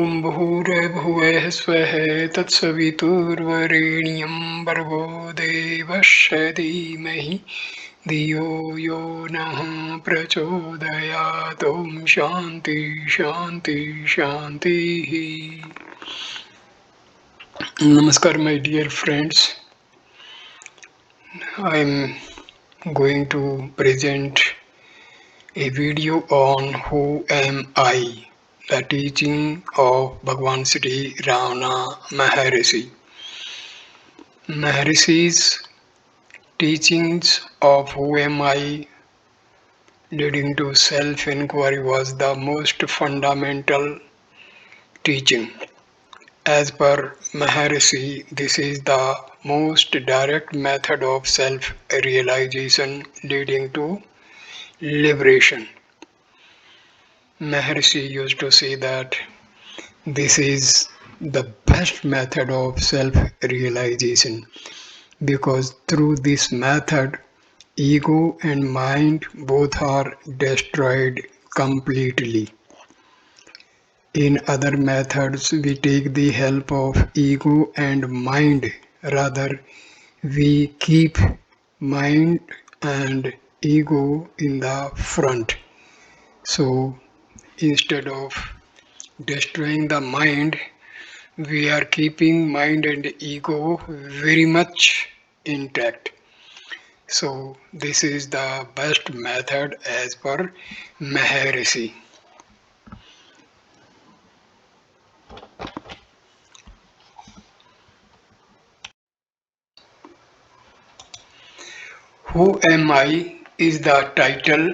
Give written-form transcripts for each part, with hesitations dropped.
ॐ भूर्भुवः स्वः तत्सवितुर्वरेण्यं भर्गो देवस्य धीमहि धियो यो नः प्रचोदयात् ॐ शान्ति शान्ति शान्तिः. Namaskar, my dear friends. I am going to present a video on Who Am I? The teaching of Bhagavan Sri Ramana Maharshi. Maharshi's teachings of Who Am I leading to self-inquiry was the most fundamental teaching. As per Maharshi, this is the most direct method of self-realization leading to liberation. Maharshi used to say that this is the best method of self-realization because through this method, ego and mind both are destroyed completely. In other methods, we take the help of ego and mind. Rather, we keep mind and ego in the front. So instead of destroying the mind, we are keeping mind and ego very much intact. So this is the best method as per Maharshi. Who am I is the title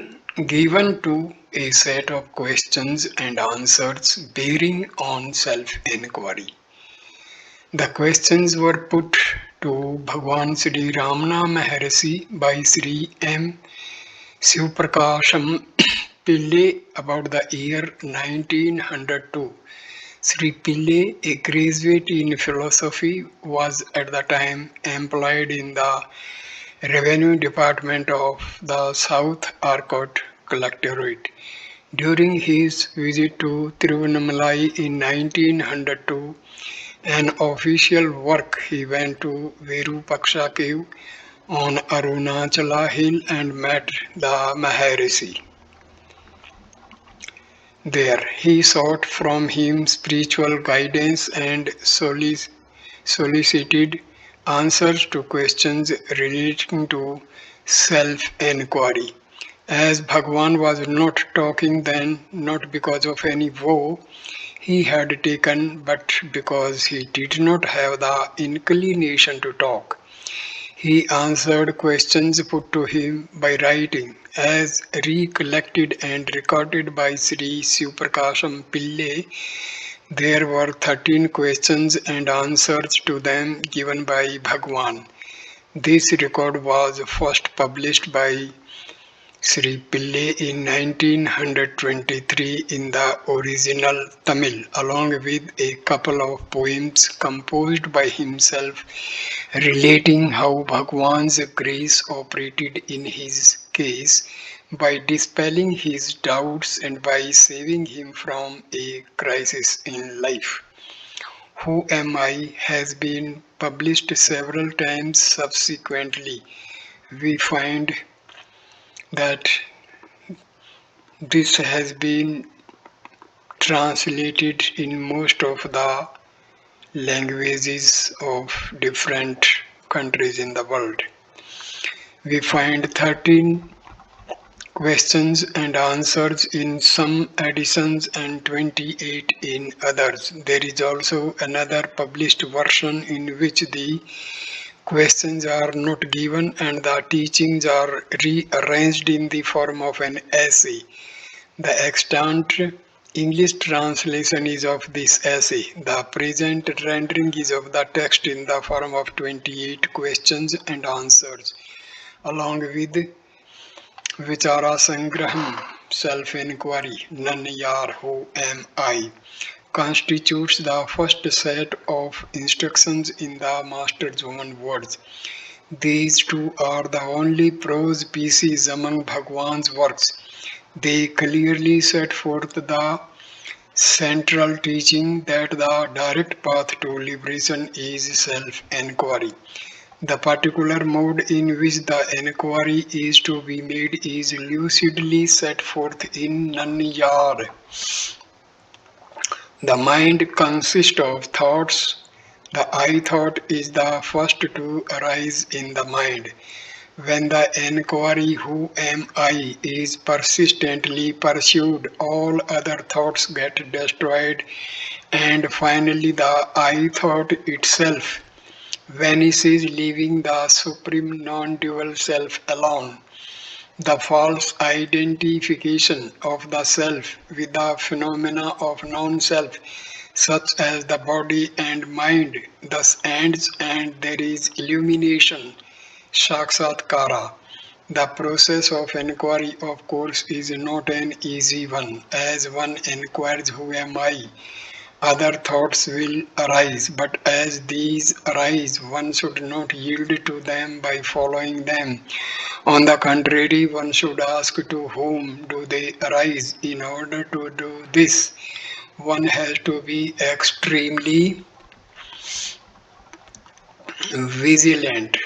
given to a set of questions and answers bearing on self-inquiry. The questions were put to Bhagavan Sri Ramana Maharshi by Sri M. Shivaprakasham Pillai about the year 1902. Sri Pillai, a graduate in philosophy, was at the time employed in the Revenue Department of the South Arcot Collectorate. During his visit to Tiruvannamalai in 1902, an official work, he went to Virupaksha cave on Arunachala hill and met the Maharshi. There he sought from him spiritual guidance and solicited answers to questions relating to self-inquiry. As Bhagavan was not talking then, not because of any vow he had taken, but because he did not have the inclination to talk. He answered questions put to him by writing, as recollected and recorded by Sri Shivaprakasham Pillai. There were 13 questions and answers to them given by Bhagavan. This record was first published by Sri Pillai in 1923 in the original Tamil, along with a couple of poems composed by himself relating how Bhagwan's grace operated in his case by dispelling his doubts and by saving him from a crisis in life. Who Am I has been published several times subsequently. We find that this has been translated in most of the languages of different countries in the world. We find 13 questions and answers in some editions and 28 in others. There is also another published version in which the questions are not given and the teachings are rearranged in the form of an essay. The extant English translation is of this essay. The present rendering is of the text in the form of 28 questions and answers, along with Vichara Sangraham, self-inquiry, Nan Yar, Who Am I, constitutes the first set of instructions in the Master's own words. These two are the only prose pieces among Bhagwan's works. They clearly set forth the central teaching that the direct path to liberation is self-inquiry. The particular mode in which the inquiry is to be made is lucidly set forth in Nanyar. The mind consists of thoughts. The I thought is the first to arise in the mind. When the inquiry who am I is persistently pursued, all other thoughts get destroyed, and finally the I thought itself vanishes, leaving the supreme non-dual self alone. The false identification of the self with the phenomena of non-self, such as the body and mind, thus ends, and there is illumination, sakshatkara. The process of inquiry, of course, is not an easy one. As one inquires, who am I? Other thoughts will arise, but as these arise, one should not yield to them by following them. On the contrary, one should ask to whom do they arise. In order to do this, one has to be extremely vigilant.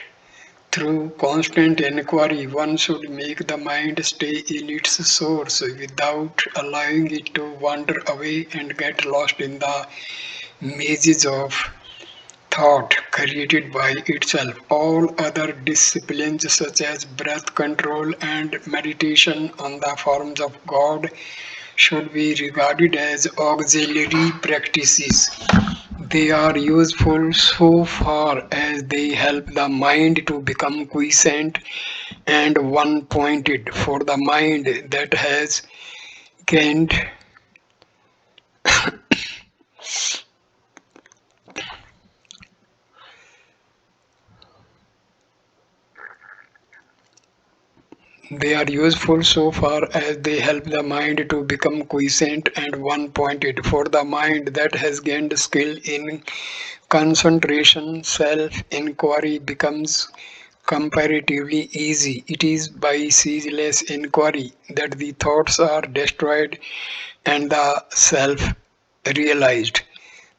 Through constant inquiry, one should make the mind stay in its source without allowing it to wander away and get lost in the mazes of thought created by itself. All other disciplines, such as breath control and meditation on the forms of God, should be regarded as auxiliary practices. They are useful so far as they help the mind to become quiescent and one pointed. For the mind that has gained They are useful so far as they help the mind to become quiescent and one pointed. For the mind that has gained skill in concentration, self inquiry becomes comparatively easy. It is by ceaseless inquiry that the thoughts are destroyed and the self realized.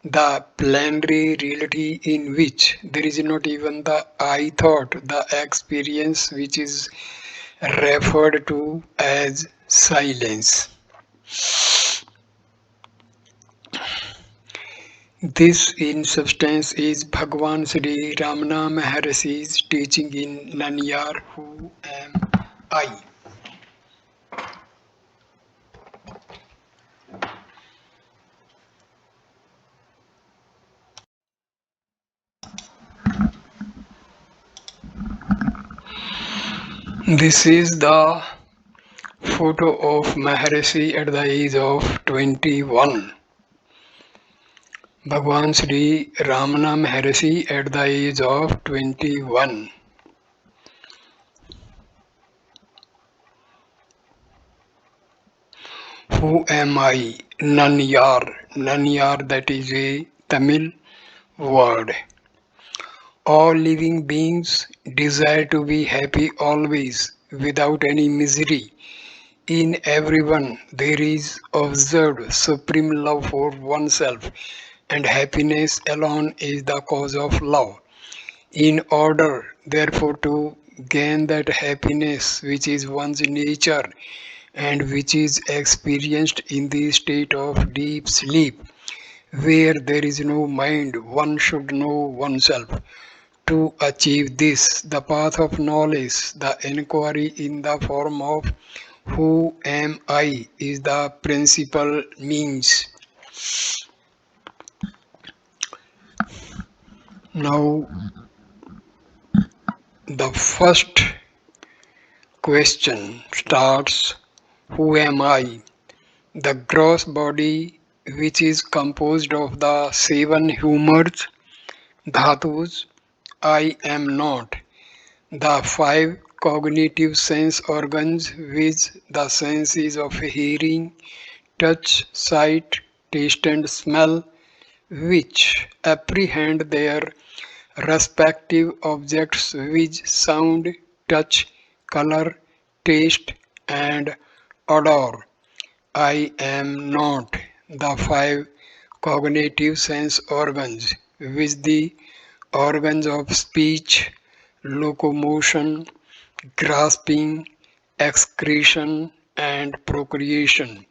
The plenary reality in which there is not even the I thought, the experience which is referred to as silence. This, in substance, is Bhagavan Sri Ramana Maharshi's teaching in Nanyar, Who Am I? This is the photo of Maharshi at the age of 21. Bhagavan Sri Ramana Maharshi at the age of 21. Who am I? Nanyar. Nanyar, that is a Tamil word. All living beings desire to be happy always, without any misery. In everyone there is observed supreme love for oneself, and happiness alone is the cause of love. In order, therefore, to gain that happiness which is one's nature and which is experienced in the state of deep sleep, where there is no mind, one should know oneself. To achieve this, the path of knowledge, the inquiry in the form of who am I, is the principal means. Now, the first question starts: Who am I? The gross body, which is composed of the seven humors, dhatus, I am not, the five cognitive sense organs, which the senses of hearing, touch, sight, taste, and smell, which apprehend their respective objects which sound, touch, color, taste, and odor. I am not. the five cognitive sense organs, which the organs of speech, locomotion, grasping, excretion, and procreation,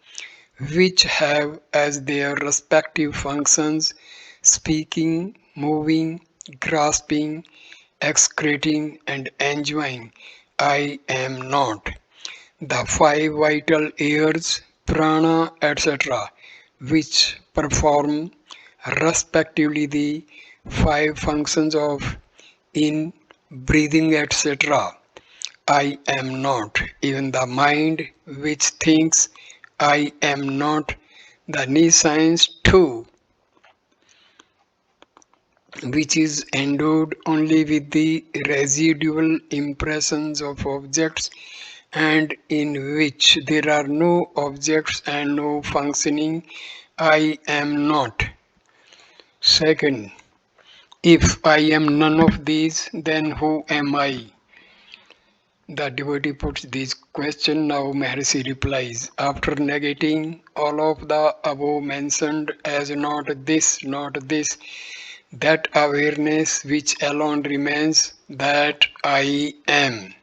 which have as their respective functions speaking, moving, grasping, excreting, and enjoying. I am not. The five vital airs, prana, etc., which perform respectively the five functions of in, breathing, etc. I am not. Even the mind which thinks I am not. The nescience too, which is endowed only with the residual impressions of objects and in which there are no objects and no functioning. I am not. Second, if I am none of these, then who am I? The devotee puts this question. Now Maharshi replies, after negating all of the above mentioned as not this, that awareness which alone remains, that I am.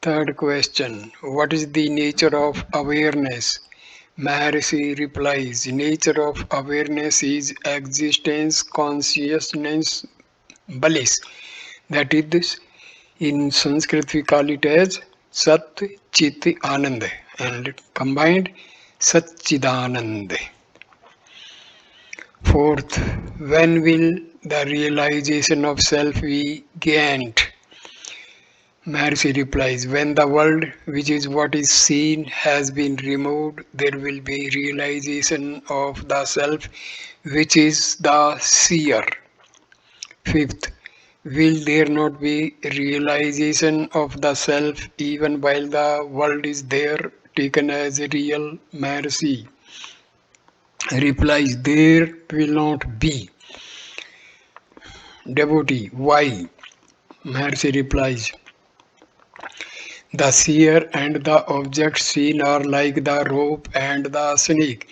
Third question, what is the nature of awareness? Maharshi replies, nature of awareness is existence, consciousness, bliss. That is, in Sanskrit we call it as Sat Chit Anand and combined Sat Chidanand. Fourth, when will the realization of self be gained? Maharshi replies, when the world, which is what is seen, has been removed, there will be realization of the self, which is the seer. Fifth, will there not be realization of the self even while the world is there, taken as real? Maharshi replies, there will not be. Devotee, why? Maharshi replies, the seer and the object seen are like the rope and the snake.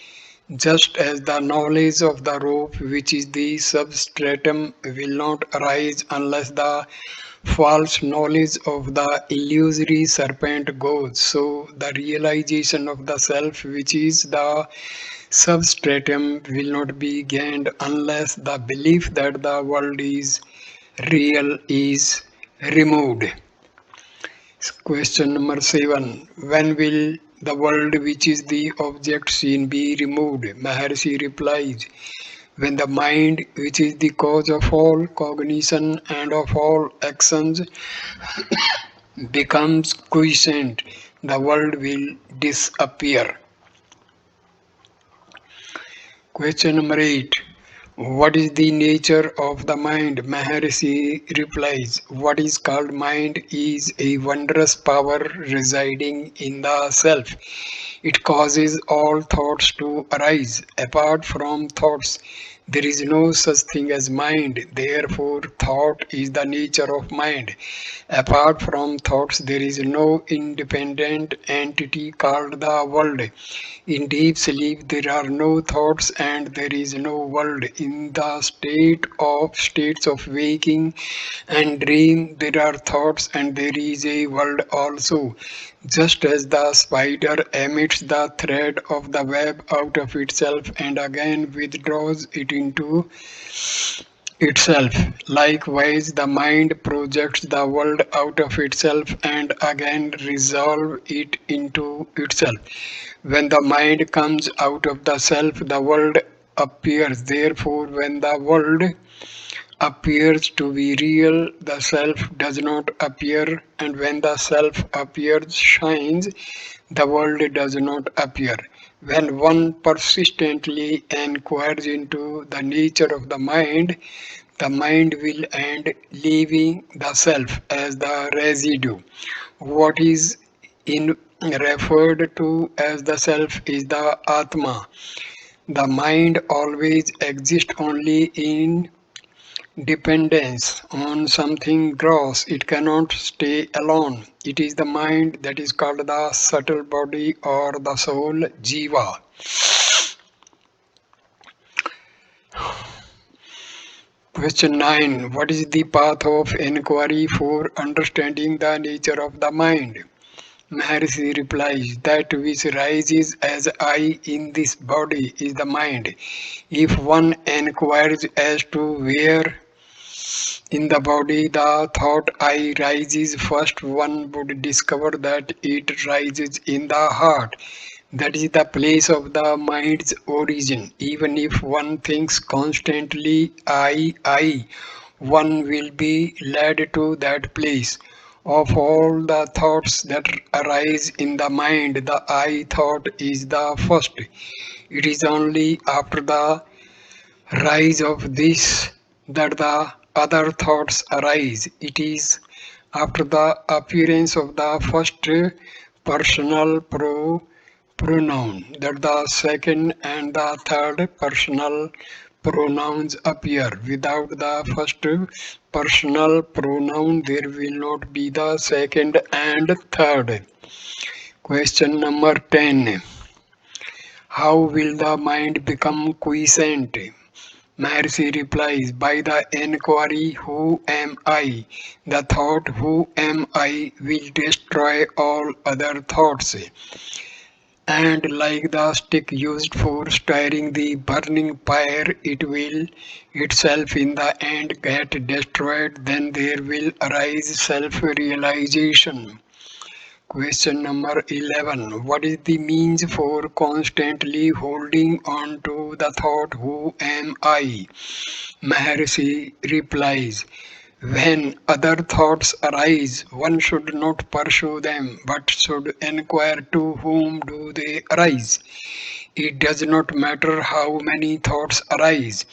Just as the knowledge of the rope, which is the substratum, will not arise unless the false knowledge of the illusory serpent goes, so the realization of the self, which is the substratum, will not be gained unless the belief that the world is real is removed. Question number 7. When will the world which is the object seen be removed? Maharshi replies, when the mind, which is the cause of all cognition and of all actions, becomes quiescent, the world will disappear. Question number 8. What is the nature of the mind? Maharshi replies, what is called mind is a wondrous power residing in the self. It causes all thoughts to arise. Apart from thoughts, there is no such thing as mind. Therefore, thought is the nature of mind. Apart from thoughts, there is no independent entity called the world. In deep sleep, there are no thoughts and there is no world. In the states of waking and dream, there are thoughts and there is a world also. Just as the spider emits the thread of the web out of itself and again withdraws it into itself. Likewise, the mind projects the world out of itself and again resolves it into itself. When the mind comes out of the self, the world appears. Therefore, when the world appears to be real, the self does not appear, and when the self appears, shines, the world does not appear. When one persistently inquires into the nature of the mind will end, leaving the self as the residue. What is in referred to as the self is the Atma. The mind always exists only in dependence on something gross. It cannot stay alone. It is the mind that is called the subtle body or the soul, Jiva. Question 9. What is the path of inquiry for understanding the nature of the mind? Maharshi replies, that which rises as I in this body is the mind. If one inquires as to where in the body the thought I rises, first one would discover that it rises in the heart. That is the place of the mind's origin. Even if one thinks constantly I, one will be led to that place. Of all the thoughts that arise in the mind, the I thought is the first. It is only after the rise of this that the other thoughts arise. It is after the appearance of the first personal pronoun that the second and the third personal pronouns appear. Without the first personal pronoun, there will not be the second and third. Question number 10. How will the mind become quiescent? Maharshi replies, by the inquiry, who am I? The thought, who am I, will destroy all other thoughts. And like the stick used for stirring the burning pyre, it will itself in the end get destroyed. Then there will arise self-realization. Question number 11. What is the means for constantly holding on to the thought, who am I? Maharshi replies, when other thoughts arise, one should not pursue them, but should inquire to whom do they arise. It does not matter how many thoughts arise.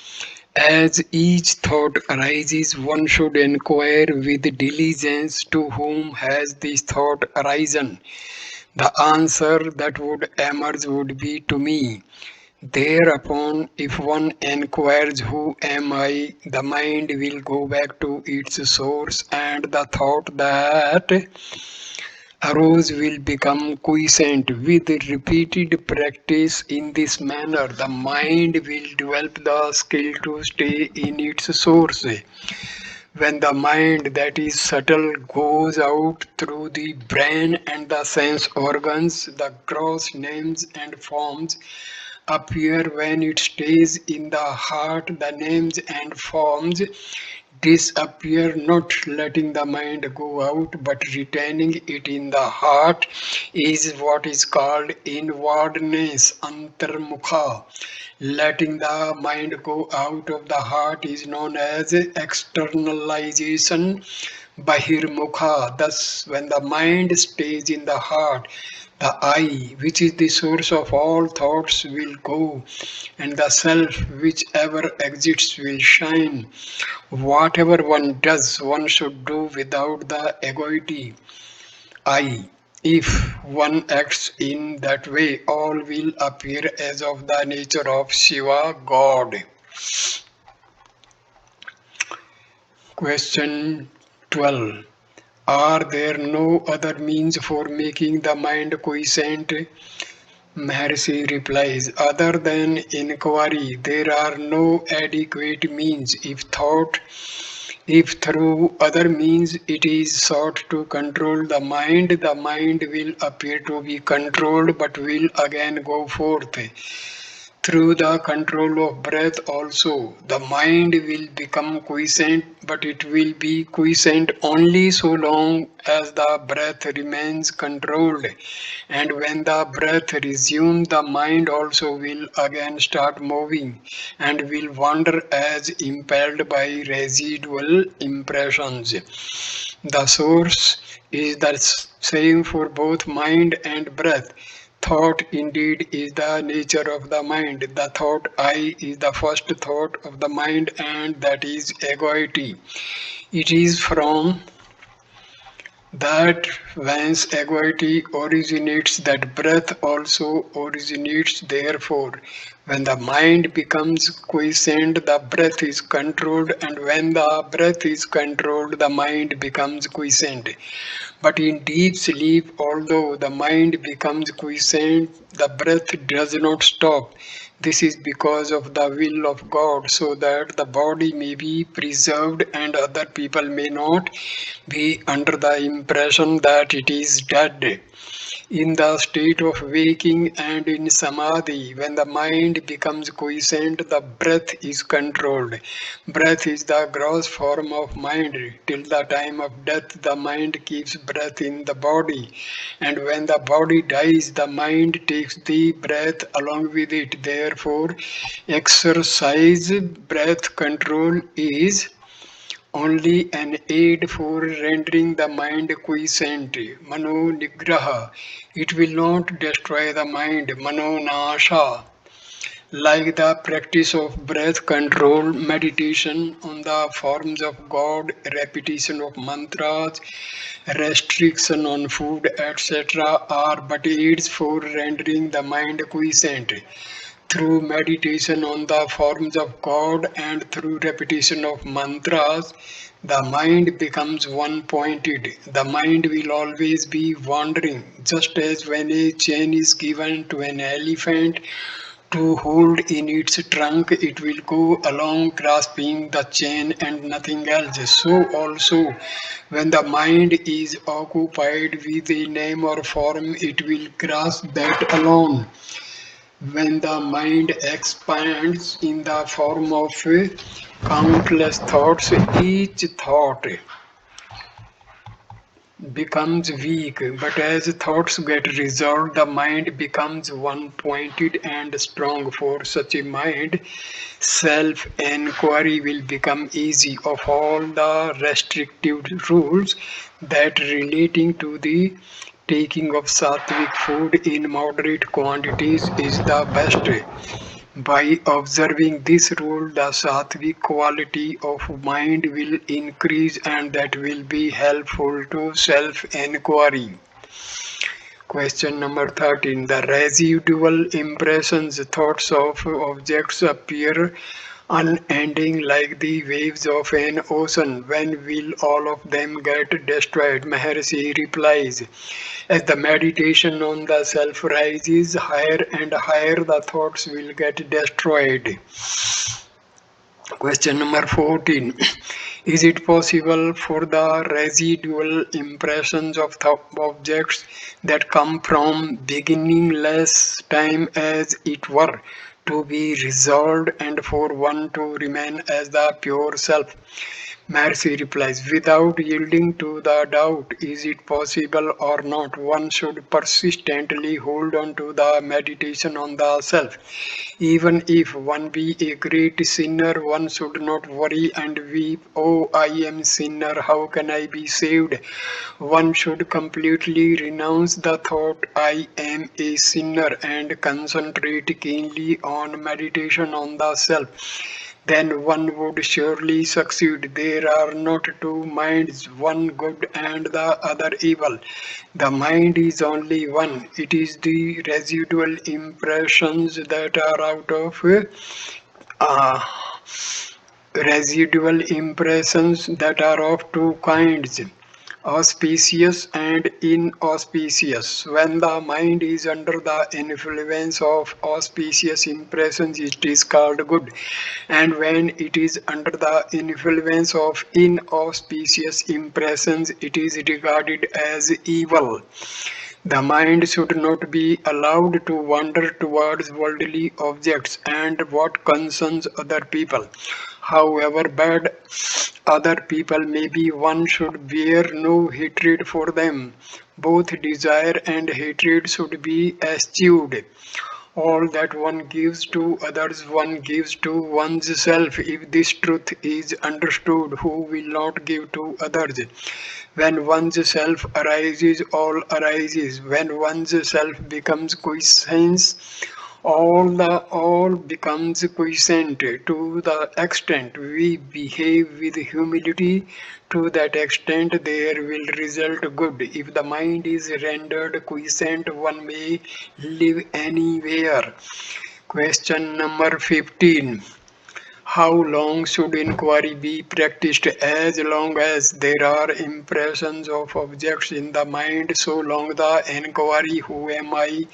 As each thought arises, one should inquire with diligence to whom has this thought arisen. The answer that would emerge would be to me. Thereupon, if one inquires who am I, the mind will go back to its source and the thought that arose will become quiescent. With repeated practice in this manner, the mind will develop the skill to stay in its source. When the mind that is subtle goes out through the brain and the sense organs, the gross names and forms appear. When it stays in the heart, the names and forms disappear, not letting the mind go out but retaining it in the heart is what is called inwardness, antarmukha. Letting the mind go out of the heart is known as externalization, bahirmukha. Thus, when the mind stays in the heart, the I, which is the source of all thoughts, will go, and the self, which ever exists, will shine. Whatever one does, one should do without the egoity I. If one acts in that way, all will appear as of the nature of Shiva, God. Question 12. Are there no other means for making the mind quiescent? Maharshi replies, other than inquiry, there are no adequate means. If through other means it is sought to control the mind will appear to be controlled but will again go forth. Through the control of breath also, the mind will become quiescent, but it will be quiescent only so long as the breath remains controlled. And when the breath resumes, the mind also will again start moving and will wander as impelled by residual impressions. The source is the same for both mind and breath. Thought indeed is the nature of the mind. The thought I is the first thought of the mind, and that is egoity. It is from That whence equity originates, that breath also originates. Therefore, when the mind becomes quiescent, the breath is controlled, and when the breath is controlled, the mind becomes quiescent. But in deep sleep, although the mind becomes quiescent, the breath does not stop. This is because of the will of God, so that the body may be preserved and other people may not be under the impression that it is dead. In the state of waking and in samadhi, when the mind becomes quiescent, the breath is controlled. Breath is the gross form of mind. Till the time of death, the mind keeps breath in the body. And when the body dies, the mind takes the breath along with it. Therefore, exercise breath control is only an aid for rendering the mind quiescent. Mano nigraha. It will not destroy the mind. Mano nasha. Like the practice of breath control, meditation on the forms of God, repetition of mantras, restriction on food, etc., are but aids for rendering the mind quiescent. Through meditation on the forms of God and through repetition of mantras, the mind becomes one pointed. The mind will always be wandering, just as when a chain is given to an elephant to hold in its trunk, it will go along grasping the chain and nothing else. So also, when the mind is occupied with a name or form, it will grasp that alone. When the mind expands in the form of countless thoughts, each thought becomes weak, but as thoughts get resolved, the mind becomes one pointed and strong. For such a mind, self enquiry will become easy. Of all the restrictive rules that relating to the taking of sattvic food in moderate quantities is the best. By observing this rule, the sattvic quality of mind will increase, and that will be helpful to self-enquiry. Question number 13. The residual impressions, thoughts of objects appear unending like the waves of an ocean. When will all of them get destroyed? Maharishi replies, as the meditation on the self rises higher and higher, the thoughts will get destroyed. Question number 14. Is it possible for the residual impressions of the objects that come from beginningless time, as it were, to be resolved and for one to remain as the pure self? Mercy replies, without yielding to the doubt, is it possible or not? One should persistently hold on to the meditation on the self. Even if one be a great sinner, one should not worry and weep, oh, I am sinner, how can I be saved? One should completely renounce the thought, I am a sinner, and concentrate keenly on meditation on the self. Then one would surely succeed. There are not two minds, one good and the other evil. The mind is only one. It is the residual impressions that are out of uh, residual impressions that are of two kinds, auspicious and inauspicious. When the mind is under the influence of auspicious impressions, it is called good, and when it is under the influence of inauspicious impressions, it is regarded as evil. The mind should not be allowed to wander towards worldly objects and what concerns other people. However bad other people may be, one should bear no hatred for them. Both desire and hatred should be eschewed. All that one gives to others, one gives to one's self. If this truth is understood, who will not give to others? When one's self arises, all arises. When one's self becomes quiescence, All becomes quiescent. To the extent we behave with humility, to that extent there will result good. If the mind is rendered quiescent, one may live anywhere. Question number 15. How long should inquiry be practiced? As long as there are impressions of objects in the mind, so long the inquiry, who am I,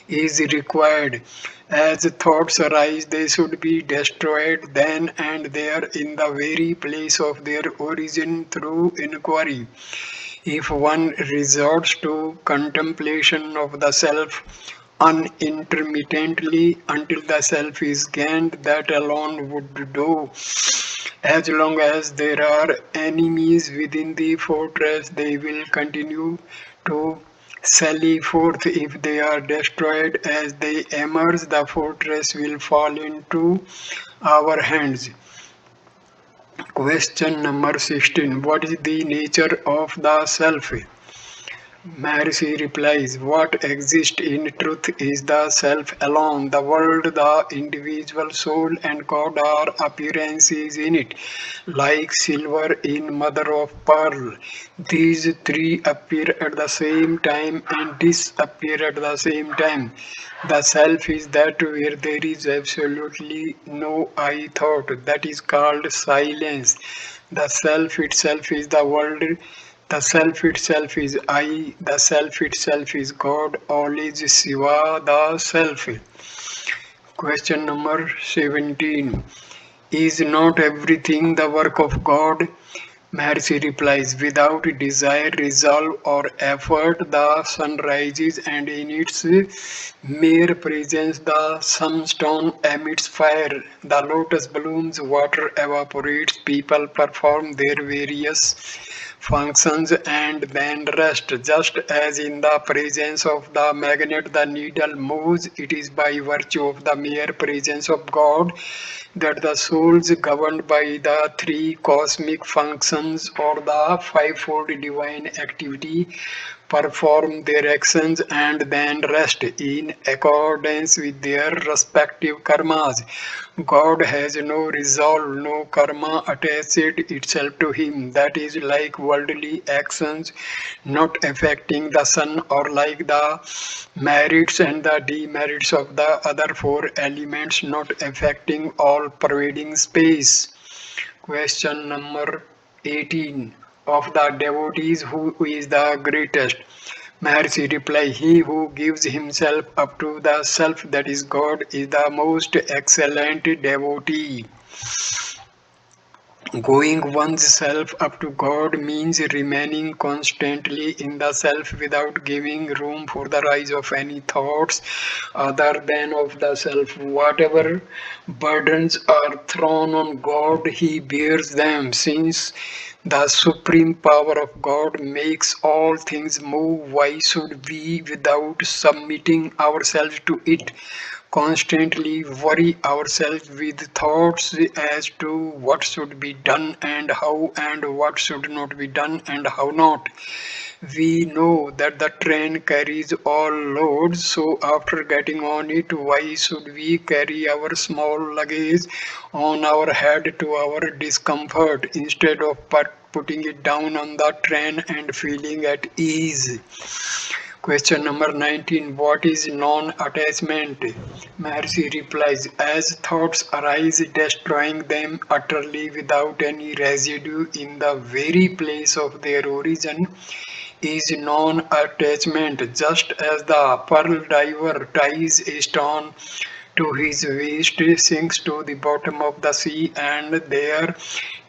is required. As thoughts arise, they should be destroyed then and there in the very place of their origin through inquiry. If one resorts to contemplation of the self unintermittently until the self is gained, that alone would do. As long as there are enemies within the fortress, they will continue to sally forth. If they are destroyed as they emerge, the fortress will fall into our hands. Question number 16. What is the nature of the self? Maharishi replies, what exists in truth is the self alone. The world, the individual soul, and God are appearances in it, like silver in mother of pearl. These three appear at the same time and disappear at the same time. The self is that where there is absolutely no I thought. That is called silence. The self itself is the world. The self itself is I, the self itself is God, all is Shiva, the self. Question number 17. Is not everything the work of God? Maharishi replies, without desire, resolve, or effort, the sun rises, and in its mere presence, the sunstone emits fire, the lotus blooms, water evaporates, people perform their various functions and then rest. Just as in the presence of the magnet the needle moves, it is by virtue of the mere presence of God that the souls governed by the three cosmic functions or the fivefold divine activity perform their actions and then rest in accordance with their respective karmas. God has no resolve, no karma attached itself to him. That is like worldly actions not affecting the sun, or like the merits and the demerits of the other four elements not affecting all pervading space. Question number 18. Of the devotees, who is the greatest? Maharishi reply, he who gives himself up to the self, that is God, is the most excellent devotee. Going one's self up to God means remaining constantly in the self without giving room for the rise of any thoughts other than of the self. Whatever burdens are thrown on God, he bears them, since the supreme power of God makes all things move. Why should we, without submitting ourselves to it, constantly worry ourselves with thoughts as to what should be done and what should not be done and how not? We know that the train carries all loads, so after getting on it, why should we carry our small luggage on our head to our discomfort instead of putting it down on the train and feeling at ease? Question number 19. What is non-attachment? Maharishi replies, as thoughts arise, destroying them utterly without any residue in the very place of their origin, is non-attachment. Just as the pearl diver ties a stone to his waist, sinks to the bottom of the sea, and there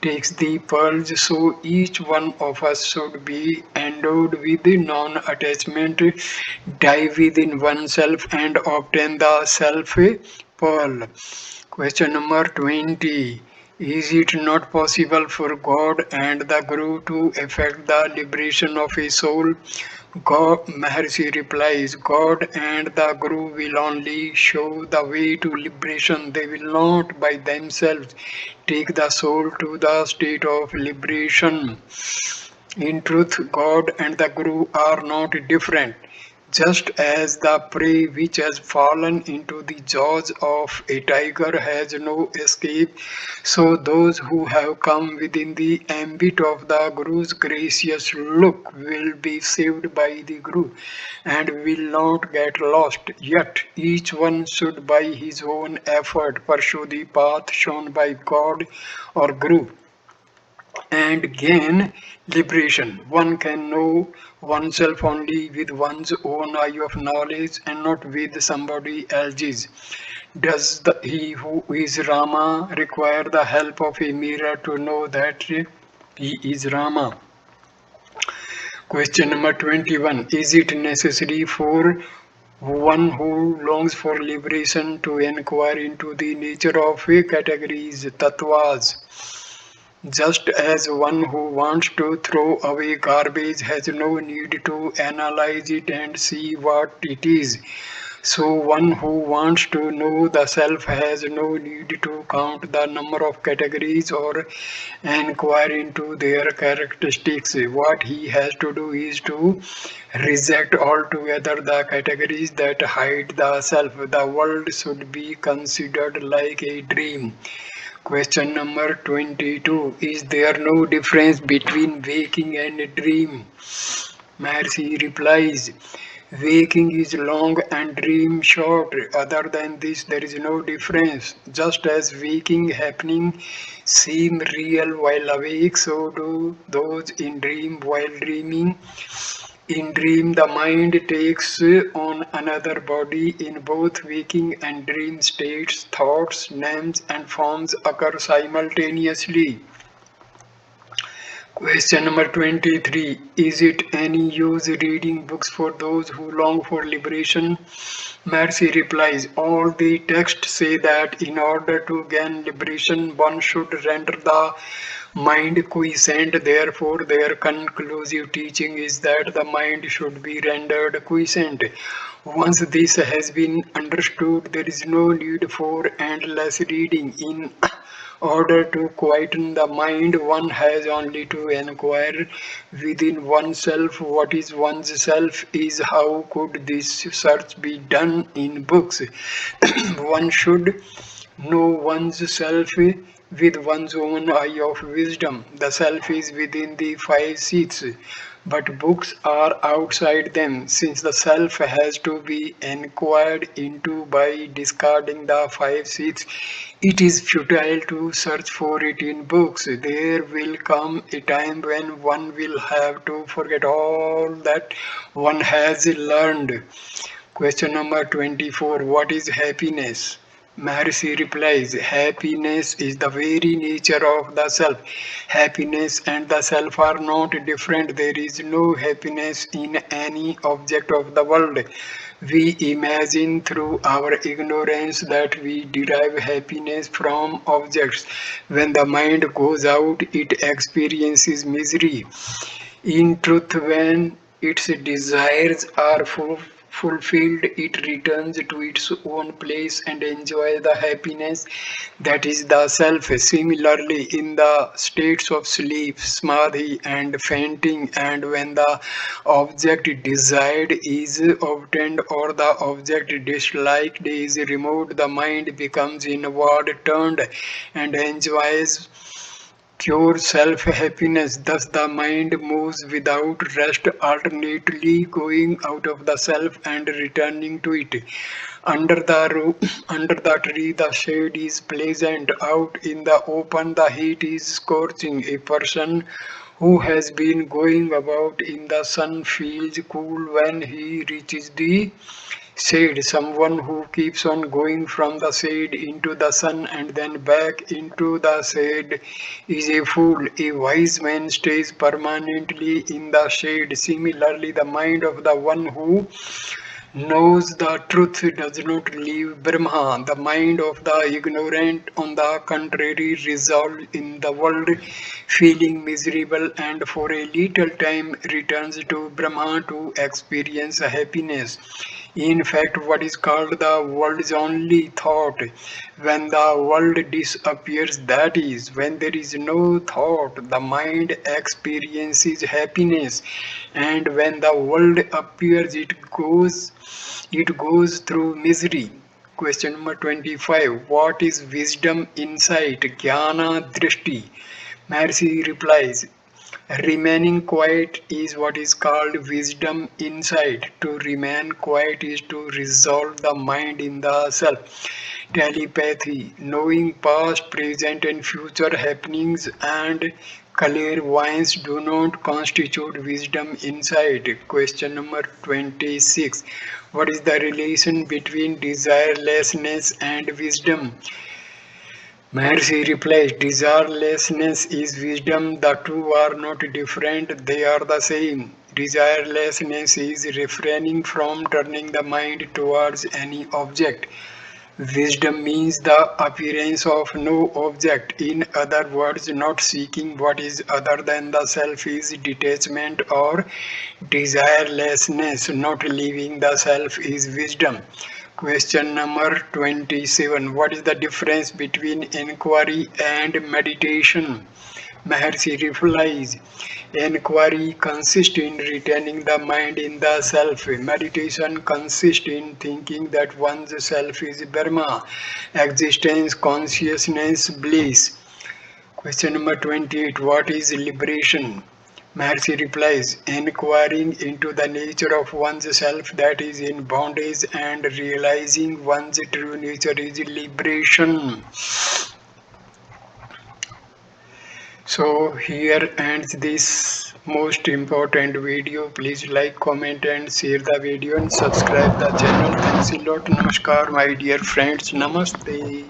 takes the pearls, so each one of us should be endowed with non-attachment, dive within oneself and obtain the self pearl. Question number 20. Is it not possible for God and the Guru to effect the liberation of a soul? God, Maharishi replies, God and the Guru will only show the way to liberation. They will not by themselves take the soul to the state of liberation. In truth, God and the Guru are not different. Just as the prey which has fallen into the jaws of a tiger has no escape, so those who have come within the ambit of the Guru's gracious look will be saved by the Guru and will not get lost. Yet each one should by his own effort pursue the path shown by God or Guru and gain liberation. One can know oneself only with one's own eye of knowledge and not with somebody else's. Does he who is Rama require the help of a mirror to know that he is Rama? Question number 21. Is it necessary for one who longs for liberation to inquire into the nature of categories, tattvas? Just as one who wants to throw away garbage has no need to analyze it and see what it is, so one who wants to know the self has no need to count the number of categories or inquire into their characteristics. What he has to do is to reject altogether the categories that hide the self. The world should be considered like a dream. Question number 22. Is there no difference between waking and a dream? Mercy replies, waking is long and dream short. Other than this, there is no difference. Just as waking happening seem real while awake, so do those in dream while dreaming. In dream, the mind takes on another body. In both waking and dream states, thoughts, names, and forms occur simultaneously. Question number 23. Is it any use reading books for those who long for liberation? Mercy replies, all the texts say that in order to gain liberation, one should render the mind quiescent. Therefore, their conclusive teaching is that the mind should be rendered quiescent. Once this has been understood, there is no need for endless reading. In order to quieten the mind, one has only to inquire within oneself. What is one's self is how could this search be done in books? One should know one's self with one's own eye of wisdom. The self is within the five seats, but books are outside them. Since the self has to be inquired into by discarding the five seats, it is futile to search for it in books. There will come a time when one will have to forget all that one has learned. Question number 24. What is happiness? Maharishi replies, happiness is the very nature of the self. Happiness and the self are not different. There is no happiness in any object of the world. We imagine through our ignorance that we derive happiness from objects. When the mind goes out, it experiences misery. In truth, when its desires are fulfilled, it returns to its own place and enjoys the happiness that is the self. Similarly, in the states of sleep, samadhi, and fainting, and when the object desired is obtained or the object disliked is removed, the mind becomes inward turned and enjoys pure self-happiness. Thus the mind moves without rest, alternately going out of the self and returning to it. Under the roof, under the tree, the shade is pleasant. Out in the open, the heat is scorching. A person who has been going about in the sun feels cool when he reaches the shade. Someone who keeps on going from the shade into the sun and then back into the shade is a fool. A wise man stays permanently in the shade. Similarly, the mind of the one who knows the truth does not leave Brahma. The mind of the ignorant, on the contrary, resolves in the world, feeling miserable, and for a little time returns to Brahma to experience happiness. In fact, what is called the world is only thought. When the world disappears, that is, when there is no thought, the mind experiences happiness. And when the world appears, it goes through misery. Question number 25. What is wisdom, insight, jnana, drishti? Mercy replies, remaining quiet is what is called wisdom insight. To remain quiet is to resolve the mind in the self. Telepathy, knowing past, present, and future happenings, and clairvoyance do not constitute wisdom insight. Question number 26. What is the relation between desirelessness and wisdom? Mercy replies, desirelessness is wisdom. The two are not different, they are the same. Desirelessness is refraining from turning the mind towards any object. Wisdom means the appearance of no object. In other words, not seeking what is other than the self is detachment or desirelessness. Not leaving the self is wisdom. Question number 27. What is the difference between inquiry and meditation? Maharshi replies, inquiry consists in retaining the mind in the self. Meditation consists in thinking that one's self is Brahma, existence, consciousness, bliss. Question number 28. What is liberation? Maharshi replies, inquiring into the nature of one's self that is in bondage and realizing one's true nature is liberation. So here ends this most important video. Please like, comment and share the video and subscribe the channel. Thanks a lot. Namaskar my dear friends. Namaste.